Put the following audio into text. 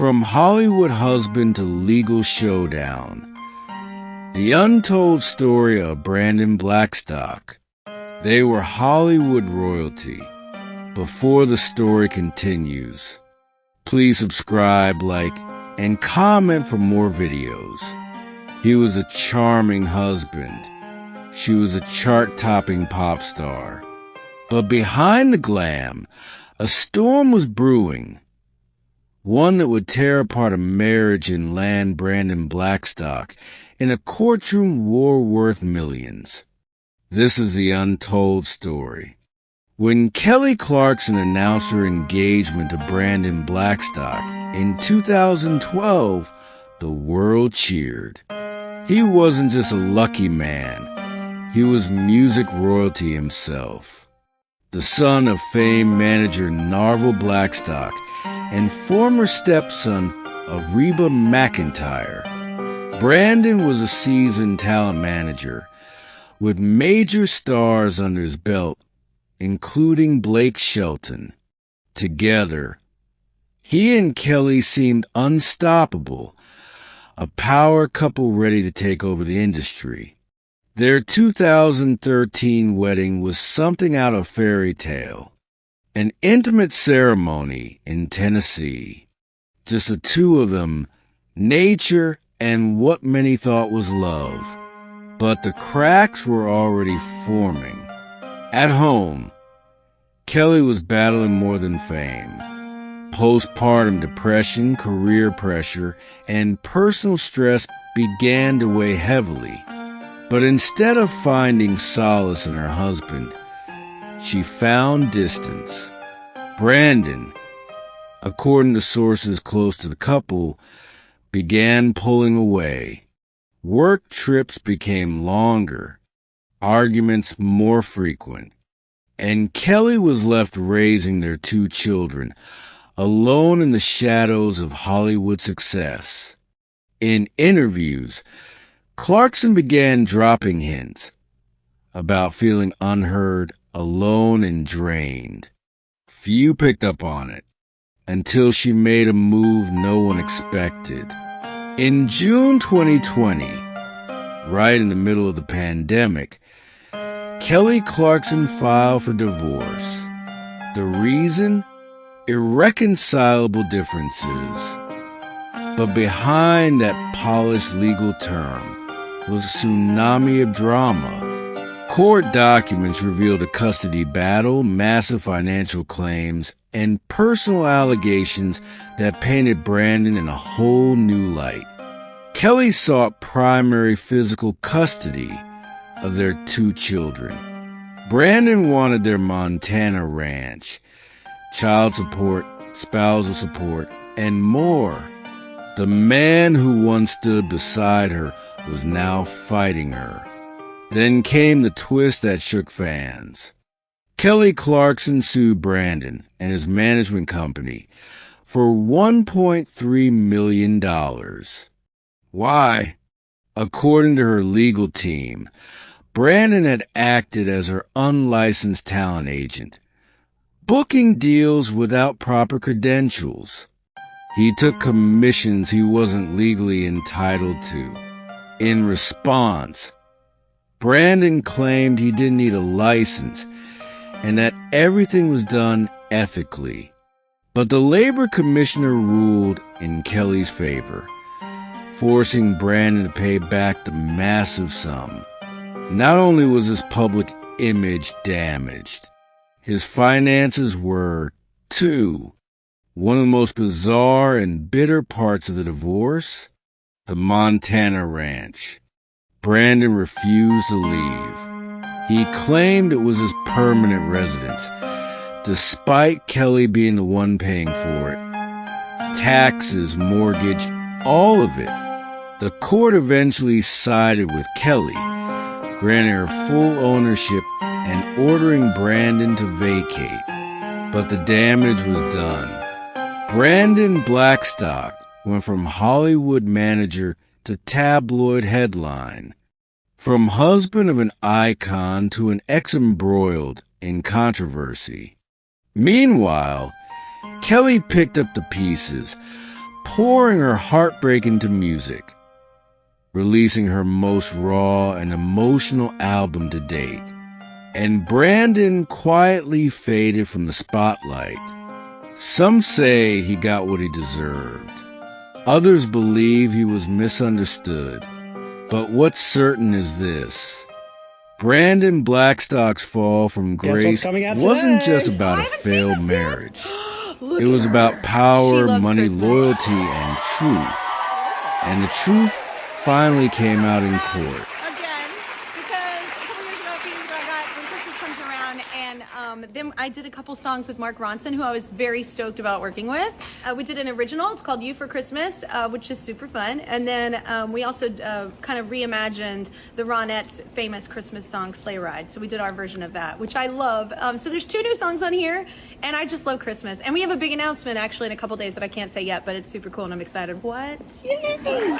From Hollywood husband to legal showdown. The untold story of Brandon Blackstock. They were Hollywood royalty. Before the story continues, please subscribe, like, and comment for more videos. He was a charming husband. She was a chart-topping pop star. But behind the glam, a storm was brewing. One that would tear apart a marriage and land Brandon Blackstock in a courtroom war worth millions. This is the untold story. When Kelly Clarkson announced her engagement to Brandon Blackstock in 2012, the world cheered. He wasn't just a lucky man. He was music royalty himself. The son of famed manager Narvel Blackstock and former stepson of Reba McEntire, Brandon was a seasoned talent manager with major stars under his belt, including Blake Shelton. Together, he and Kelly seemed unstoppable, a power couple ready to take over the industry. Their 2013 wedding was something out of fairy tale. An intimate ceremony in Tennessee. Just the two of them, nature and what many thought was love. But the cracks were already forming. At home, Kelly was battling more than fame. Postpartum depression, career pressure, and personal stress began to weigh heavily. But instead of finding solace in her husband, she found distance. Brandon, according to sources close to the couple, began pulling away. Work trips became longer, arguments more frequent, and Kelly was left raising their two children, alone in the shadows of Hollywood success. In interviews, Clarkson began dropping hints about feeling unheard, alone, and drained. Few picked up on it until she made a move no one expected. In June 2020, right in the middle of the pandemic, Kelly Clarkson filed for divorce. The reason? Irreconcilable differences. But behind that polished legal term was a tsunami of drama. Court documents revealed a custody battle, massive financial claims, and personal allegations that painted Brandon in a whole new light. Kelly sought primary physical custody of their two children. Brandon wanted their Montana ranch, child support, spousal support, and more. The man who once stood beside her was now fighting her. Then came the twist that shook fans. Kelly Clarkson sued Brandon and his management company for $1.3 million. Why? According to her legal team, Brandon had acted as her unlicensed talent agent, booking deals without proper credentials. He took commissions he wasn't legally entitled to. In response, Brandon claimed he didn't need a license and that everything was done ethically. But the labor commissioner ruled in Kelly's favor, forcing Brandon to pay back the massive sum. Not only was his public image damaged, his finances were too. One of the most bizarre and bitter parts of the divorce? The Montana ranch. Brandon refused to leave. He claimed it was his permanent residence, despite Kelly being the one paying for it. Taxes, mortgage, all of it. The court eventually sided with Kelly, granting her full ownership and ordering Brandon to vacate. But the damage was done. Brandon Blackstock went from Hollywood manager to tabloid headline, from husband of an icon to an ex-embroiled in controversy. Meanwhile, Kelly picked up the pieces, pouring her heartbreak into music, releasing her most raw and emotional album to date. And Brandon quietly faded from the spotlight. Some say he got what he deserved. Others believe he was misunderstood. But what's certain is this: Brandon Blackstock's fall from grace wasn't just about a failed marriage. It was about power, money, loyalty, and truth. And the truth finally came out in court. Again, because a couple years ago, a few years ago, I got When Christmas Comes Around, and then I did a couple songs with Mark Ronson, who I was very stoked about working with. We did an original. It's called You for Christmas, which is super fun. And then we also kind of reimagined the Ronettes' famous Christmas song, Sleigh Ride. So we did our version of that, which I love. So there's 2 new songs on here, and I just love Christmas. And we have a big announcement, actually, in a couple days that I can't say yet, but it's super cool, and I'm excited. What? Yay!